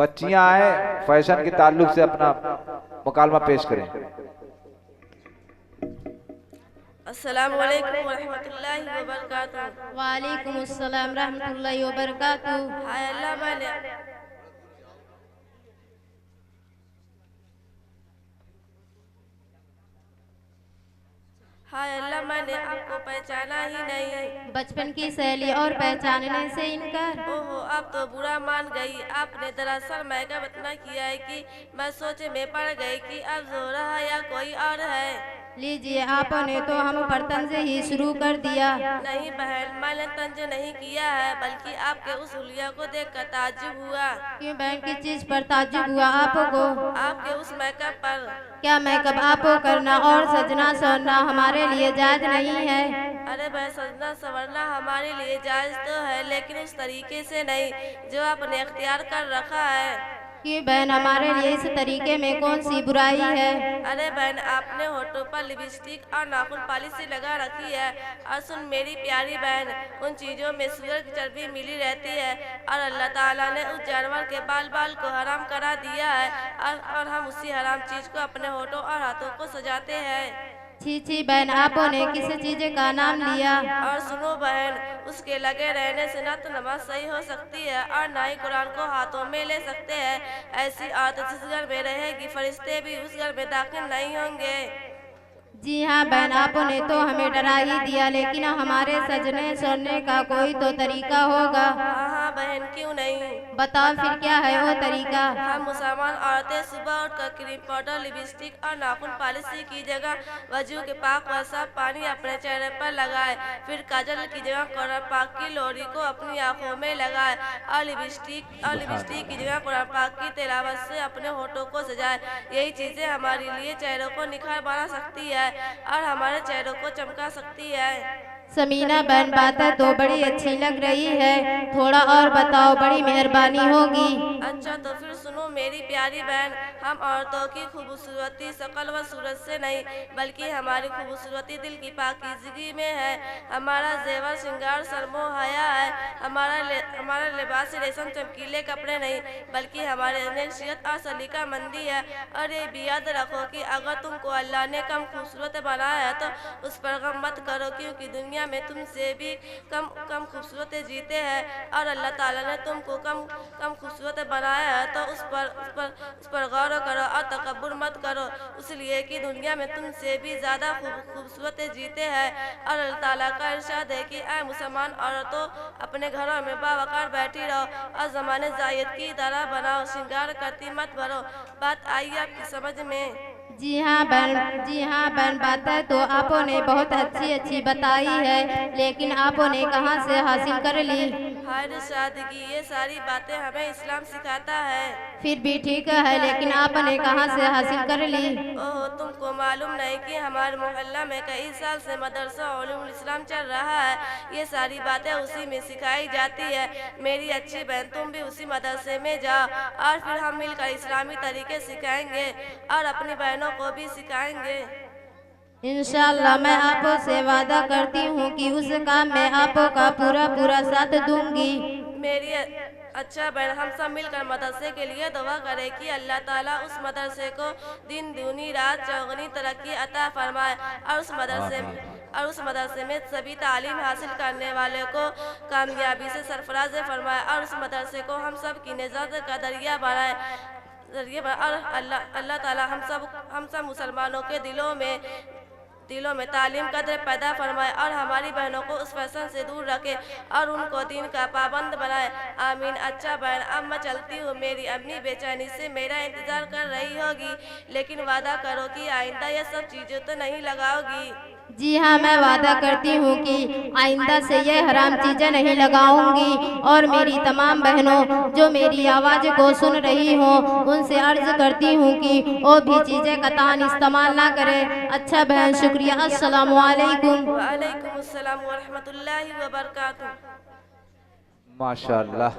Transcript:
बच्चियां आए फैशन के ताल्लुक से अपना मुकालमा पेश करें। अस्सलामु अलैकुम रहमतुल्लाहि व बरकातुहू। वालेकुम अस्सलाम रहमतुल्लाहि व बरकातुहू। हाय अल्लाह मैंने मैंने आपको पहचाना ही नहीं। बचपन की सहेली और पहचानने से इनकार। ओहो अब तो बुरा मान गई। आपने दरअसल मैकअप इतना किया है कि मैं सोचे में पड़ गई कि अब जोरा है या कोई और है। लीजिए, आपने तो हम पर तंज ही शुरू कर दिया। नहीं बहन, मैंने तंज नहीं किया है, बल्कि आपके उस हुलिया को देखकर ताज्जुब हुआ। क्यों बहन, किस चीज पर ताज्जुब हुआ आपको? आपके उस मेकअप पर। क्या मेकअप आपको करना और सजना संवरना हमारे लिए जायज नहीं है? अरे भाई, सजना संवरना हमारे लिए जायज तो है, लेकिन उस तरीके से नहीं जो आपने अख्तियार कर रखा है। कि बहन, हमारे लिए इस तरीके में कौन सी बुराई है? अरे बहन, आपने होठों पर लिपस्टिक और नाखून पॉलिश लगा रखी है। और सुन मेरी प्यारी बहन, उन चीज़ों में सूअर की चर्बी मिली रहती है और अल्लाह ताला ने उस जानवर के बाल बाल को हराम करा दिया है, और हम उसी हराम चीज़ को अपने होठों और हाथों को सजाते हैं। छी छी बहन, आपने किस चीज का नाम लिया? और सुनो बहन, उसके लगे रहने से ना तो नमाज सही हो सकती है और ना ही कुरान को हाथों में ले सकते हैं। ऐसी आदत जिस घर में रहेगी, फरिश्ते भी उस घर में दाखिल नहीं होंगे। जी हाँ बहन, आपने तो हमें डरा ही दिया, लेकिन हमारे सजने सुनने का कोई तो तरीका होगा। हाँ हाँ बहन, क्यों नहीं। बताओ फिर क्या है वो तरीका? हम मुसलमान औरतें सुबह उठकर क्रीम पाउडर, लिपस्टिक और नाखून पॉलिश की जगह वजू के पाक व साफ पानी अपने चेहरे पर लगाए, फिर काजल की जगह कुरान पाक की लोरी को अपनी आंखों में लगाए और लिपस्टिक की जगह कुरान पाक की तिलावत से अपने होठों को सजाए। यही चीजें हमारे लिए चेहरों को निखार बना सकती है और हमारे चेहरों को चमका सकती है। समीना बहन, बातें तो बड़ी अच्छी लग रही है, थोड़ा और बताओ, बड़ी मेहरबानी होगी। अच्छा तो फिर सुनो मेरी प्यारी बहन, हम औरतों की खूबसूरती शकल व सूरत से नहीं, बल्कि हमारी खूबसूरती दिल की पाकीज़गी में है। हमारा जेवर श्रृंगार शर्मो हया है। हमारा लिबास रेशम चमकीले कपड़े नहीं, बल्कि हमारे नसीहत और सलीका मंदी है। और ये भी याद रखो कि अगर तुमको अल्लाह ने कम खूबसूरत बनाया है तो उस पर गम मत करो, क्योंकि दुनिया में तुमसे भी कम खूबसूरत जीते हैं और अल्लाह ताला ने तुमको कम खूबसूरत बनाया है, तो उस पर गौर करो और तकब्बुर मत करो, इसलिए कि दुनिया में तुमसे भी ज़्यादा खूबसूरत जीते हैं। और अल्लाह ताला का इरशाद है कि ऐ मुसलमान औरतों, अपने घरों में बावकार बैठी रहो और ज़माने जायद की तरह बनाओ, श्रृंगार करती मत भरो। बात आई आपकी समझ में? जी हाँ बहन, बातें तो आपने बहुत अच्छी बताई है, लेकिन आपने कहाँ से हासिल कर ली? हाय सादगी, ये सारी बातें हमें इस्लाम सिखाता है। फिर भी ठीक है, लेकिन आपने कहाँ से हासिल कर ली? ओह, तुमको मालूम नहीं कि हमारे मोहल्ला में कई साल से मदरसा उलूमुल इस्लाम चल रहा है। ये सारी बातें उसी में सिखाई जाती है। मेरी अच्छी बहन, तुम भी उसी मदरसे में जाओ और फिर हम मिलकर इस्लामी तरीके सिखाएंगे और अपनी बहनों को भी सिखाएंगे। इंशाअल्लाह मैं आपसे वादा करती हूँ कि उस काम में आपका पूरा साथ दूंगी। मेरी अच्छा बहन, हम सब मिलकर मदरसे के लिए दुआ करें कि अल्लाह ताला उस मदरसे को दिन दूनी रात चौगनी तरक्की अता फरमाए और उस मदरसे में सभी तालीम हासिल करने वाले को कामयाबी से सरफराज फरमाए और उस मदरसे को हम सब की निजात का दरिया बनाए। और अल्लाह ताला हम सब मुसलमानों के दिलों में तालीम कदर पैदा फरमाए और हमारी बहनों को उस फैशन से दूर रखे और उनको दीन का पाबंद बनाए। आमीन। अच्छा बहन, अब मैं चलती हूँ। मेरी अम्मी बेचैनी से मेरा इंतज़ार कर रही होगी, लेकिन वादा करो कि आइंदा ये सब चीज़ें तो नहीं लगाओगी। जी हाँ, मैं वादा करती हूँ कि आइंदा से ये हराम चीज़ें नहीं लगाऊंगी। और मेरी तमाम बहनों जो मेरी आवाज़ को सुन रही हो, उनसे अर्ज करती हूँ कि वो भी चीज़ें कतान इस्तेमाल ना करें। अच्छा बहन, शुक्रिया। अस्सलामु अलैकुम। वालेकुम अस्सलाम व रहमतुल्लाहि व बरकातुहू। माशाअल्लाह।